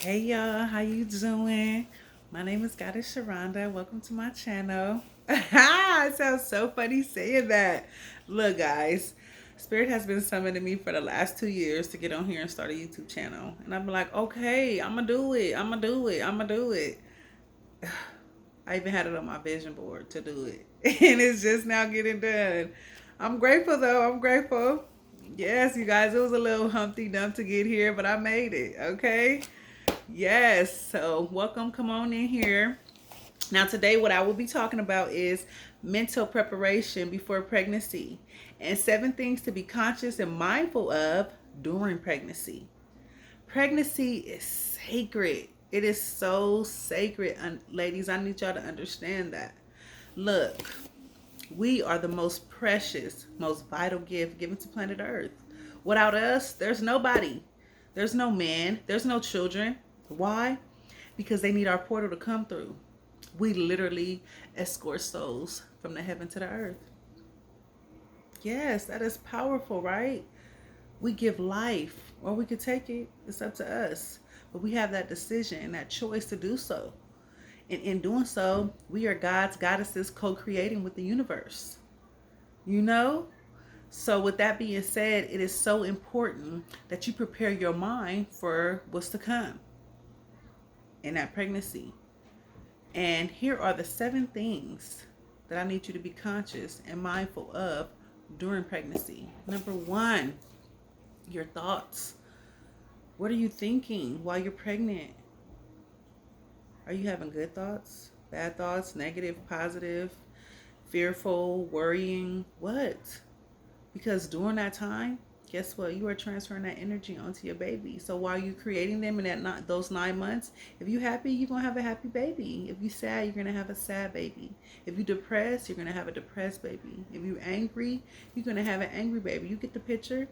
Hey y'all, how you doing? My name is Goddess Sharonda. Welcome to my channel. It sounds so funny saying that. Look, guys, Spirit has been summoning me for the last 2 years to get on here and start a YouTube channel. And I'm like, okay, I'm gonna do it. I'm gonna do it. I'm gonna do it. I even had it on my vision board to do it. And it's just now getting done. I'm grateful though. I'm grateful. Yes, you guys, it was a little Humpty Dump to get here, but I made it. Okay. Yes. So, welcome. Come on in here. Now, today, what I will be talking about is mental preparation before pregnancy and 7 things to be conscious and mindful of during pregnancy. Pregnancy is sacred. It is so sacred. And ladies, I need y'all to understand that. Look, we are the most precious, most vital gift given to planet Earth. Without us, there's nobody. There's no man. There's no children. Why? Because they need our portal to come through. We literally escort souls from the heaven to the earth. Yes, that is powerful, right? We give life, or we could take it. It's up to us. But we have that decision and that choice to do so. And in doing so, we are God's goddesses co-creating with the universe. You know? So with that being said, it is so important that you prepare your mind for what's to come in that pregnancy. And here are the 7 things that I need you to be conscious and mindful of during pregnancy. Number 1, your thoughts. What are you thinking while you're pregnant? Are you having good thoughts, bad thoughts, negative, positive, fearful, worrying? What? Because during that time, guess what? You are transferring that energy onto your baby. So while you're creating them in those 9 months, if you're happy, you're going to have a happy baby. If you're sad, you're going to have a sad baby. If you're depressed, you're going to have a depressed baby. If you're angry, you're going to have an angry baby. You get the picture?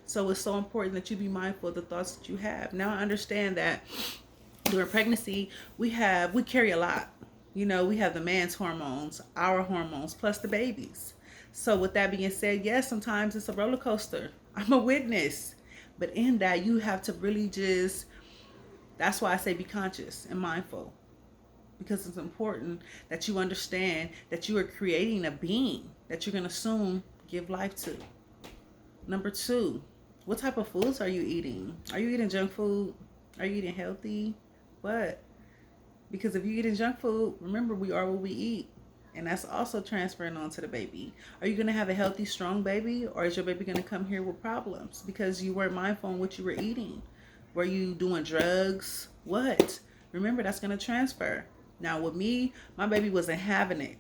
So it's so important that you be mindful of the thoughts that you have. Now I understand that during pregnancy, we carry a lot. You know, we have the man's hormones, our hormones, plus the baby's. So with that being said, yes, sometimes it's a roller coaster. I'm a witness. But in that, you have to really that's why I say be conscious and mindful. Because it's important that you understand that you are creating a being that you're going to soon give life to. Number 2, what type of foods are you eating? Are you eating junk food? Are you eating healthy? What? Because if you're eating junk food, remember, we are what we eat. And that's also transferring on to the baby. Are you going to have a healthy, strong baby? Or is your baby going to come here with problems because you weren't mindful on what you were eating? Were you doing drugs? What? Remember, that's going to transfer. Now, with me, my baby wasn't having it.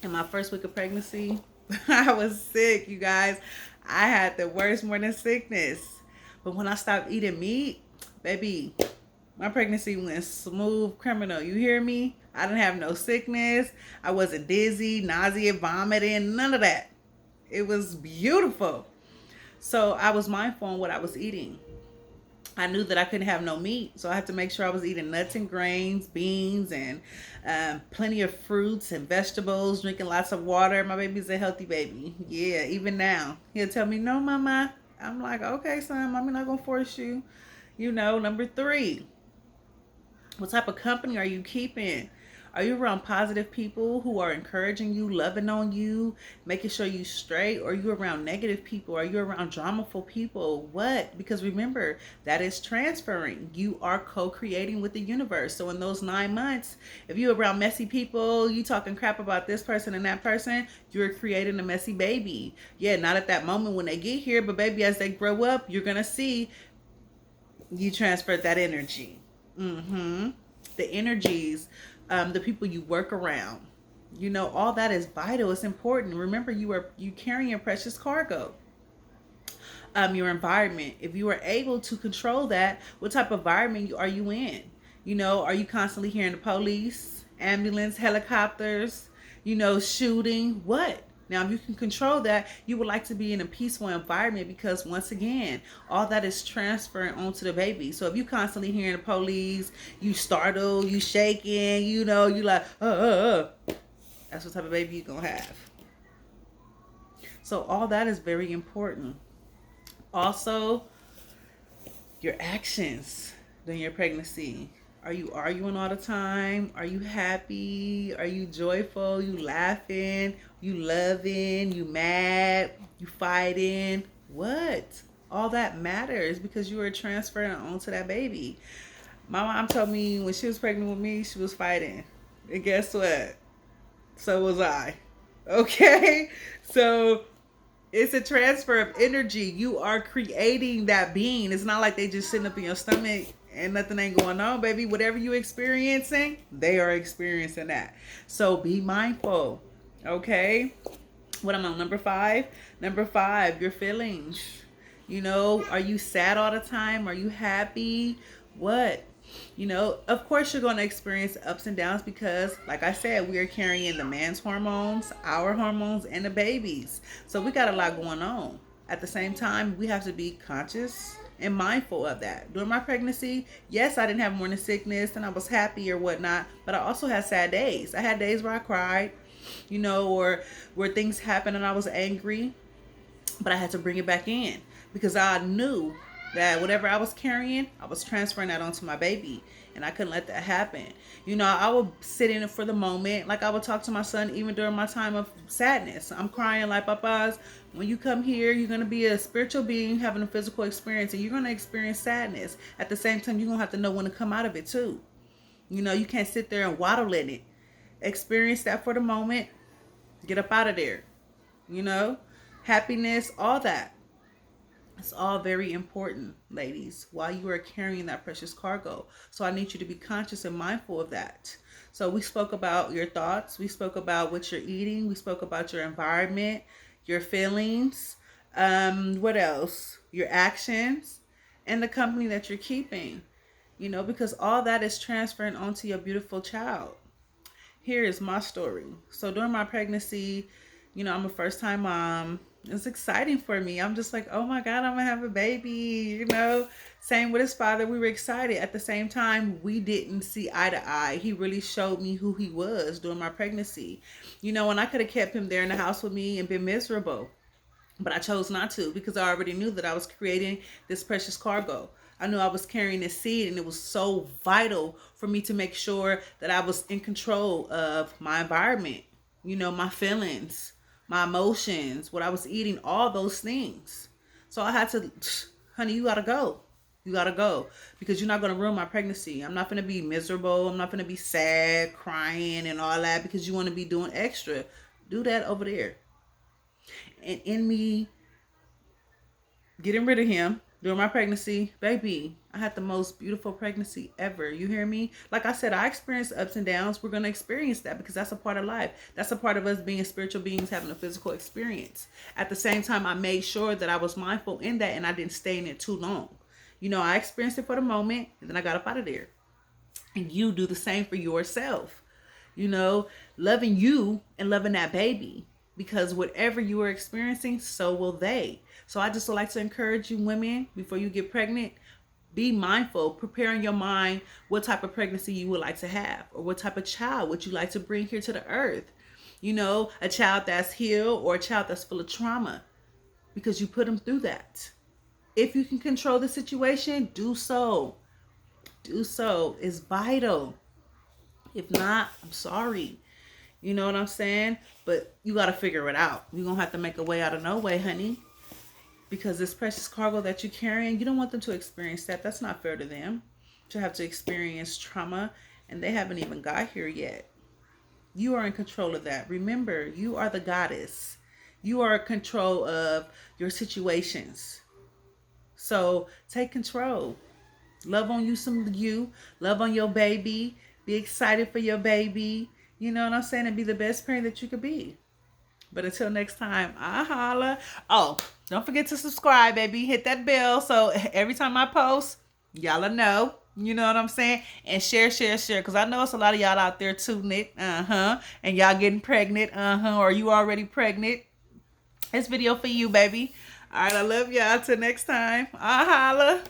In my first week of pregnancy, I was sick, you guys. I had the worst morning sickness. But when I stopped eating meat, baby, my pregnancy went smooth criminal. You hear me? I didn't have no sickness. I wasn't dizzy, nausea, vomiting, none of that. It was beautiful. So I was mindful on what I was eating. I knew that I couldn't have no meat, so I had to make sure I was eating nuts and grains, beans, and plenty of fruits and vegetables, drinking lots of water. My baby's a healthy baby. Yeah, even now. He'll tell me, no, mama. I'm like, okay, son, I'm not going to force you. You know, number 3, what type of company are you keeping? Are you around positive people who are encouraging you, loving on you, making sure you straight? Or are you around negative people? Are you around dramaful people? What? Because remember, that is transferring. You are co-creating with the universe. So in those 9 months, if you're around messy people, you talking crap about this person and that person, you're creating a messy baby. Yeah, not at that moment when they get here, but baby, as they grow up, you're going to see you transferred that energy. The energies, the people you work around, you know, all that is vital. It's important. Remember, you carrying your precious cargo. Your environment. If you are able to control that, what type of environment are you in? You know, are you constantly hearing the police, ambulance, helicopters, you know, shooting? What? Now, if you can control that, you would like to be in a peaceful environment because, once again, all that is transferring onto the baby. So if you constantly hearing the police, you startle, you shaking, you know, you like, that's what type of baby you're going to have. So all that is very important. Also, your actions. during your pregnancy? Are you arguing all the time? Are you happy? Are you joyful? You laughing? You loving? You mad? You fighting? What? All that matters because you were transferring onto that baby. My mom told me when she was pregnant with me, she was fighting. And guess what? So was I. Okay? So it's a transfer of energy. You are creating that being. It's not like they just sitting up in your stomach and nothing ain't going on, baby. Whatever you experiencing, they are experiencing that. So be mindful. Okay? What am I on? Number 5? Number 5, your feelings. You know, are you sad all the time? Are you happy? What? You know, of course you're going to experience ups and downs because, like I said, we are carrying the man's hormones, our hormones, and the baby's. So we got a lot going on. At the same time, we have to be conscious and mindful of that. During my pregnancy, yes, I didn't have morning sickness and I was happy or whatnot, but I also had sad days. I had days where I cried, you know, or where things happened and I was angry, but I had to bring it back in because I knew that whatever I was carrying, I was transferring that onto my baby, and I couldn't let that happen. You know, I would sit in it for the moment. Like I would talk to my son even during my time of sadness. I'm crying like, Papa's, when you come here, you're going to be a spiritual being having a physical experience, and you're going to experience sadness. At the same time, you're going to have to know when to come out of it too. You know, you can't sit there and waddle in it. Experience that for the moment. Get up out of there. You know, happiness, all that. It's all very important, ladies, while you are carrying that precious cargo. So I need you to be conscious and mindful of that. So we spoke about your thoughts. We spoke about what you're eating. We spoke about your environment, your feelings. What else? Your actions and the company that you're keeping. You know, because all that is transferring onto your beautiful child. Here is my story. So during my pregnancy, you know, I'm a first-time mom. It's exciting for me. I'm just like, oh my God, I'm gonna have a baby, you know. Same with his father. We were excited. At the same time, we didn't see eye to eye. He really showed me who he was during my pregnancy. You know, and I could have kept him there in the house with me and been miserable. But I chose not to because I already knew that I was creating this precious cargo. I knew I was carrying this seed, and it was so vital for me to make sure that I was in control of my environment, you know, my feelings, my emotions, what I was eating, all those things. So I had to, honey, you gotta go. You gotta go because you're not gonna ruin my pregnancy. I'm not gonna be miserable. I'm not gonna be sad, crying, and all that because you want to be doing extra. Do that over there. And in me getting rid of him during my pregnancy, baby, I had the most beautiful pregnancy ever. You hear me? Like I said, I experienced ups and downs. We're going to experience that because that's a part of life. That's a part of us being spiritual beings having a physical experience. At the same time, I made sure that I was mindful in that and I didn't stay in it too long. You know, I experienced it for the moment and then I got up out of there. And you do the same for yourself. You know, loving you and loving that baby. Because whatever you are experiencing, so will they. So I just would like to encourage you women, before you get pregnant, be mindful, prepare in your mind what type of pregnancy you would like to have, or what type of child would you like to bring here to the earth. You know, a child that's healed or a child that's full of trauma, because you put them through that. If you can control the situation, do so. Do so. It's vital. If not, I'm sorry. You know what I'm saying? But you got to figure it out. You're going to have to make a way out of no way, honey. Because this precious cargo that you're carrying, you don't want them to experience that. That's not fair to them. To have to experience trauma, and they haven't even got here yet. You are in control of that. Remember, you are the goddess. You are in control of your situations. So take control. Love on you. Love on your baby. Be excited for your baby. You know what I'm saying? And be the best parent that you could be. But until next time, I holla. Oh, don't forget to subscribe, baby. Hit that bell so every time I post, y'all know. You know what I'm saying? And share. Because I know it's a lot of y'all out there tuning it. And y'all getting pregnant. Or you already pregnant. This video for you, baby. All right, I love y'all. Till next time. I holla.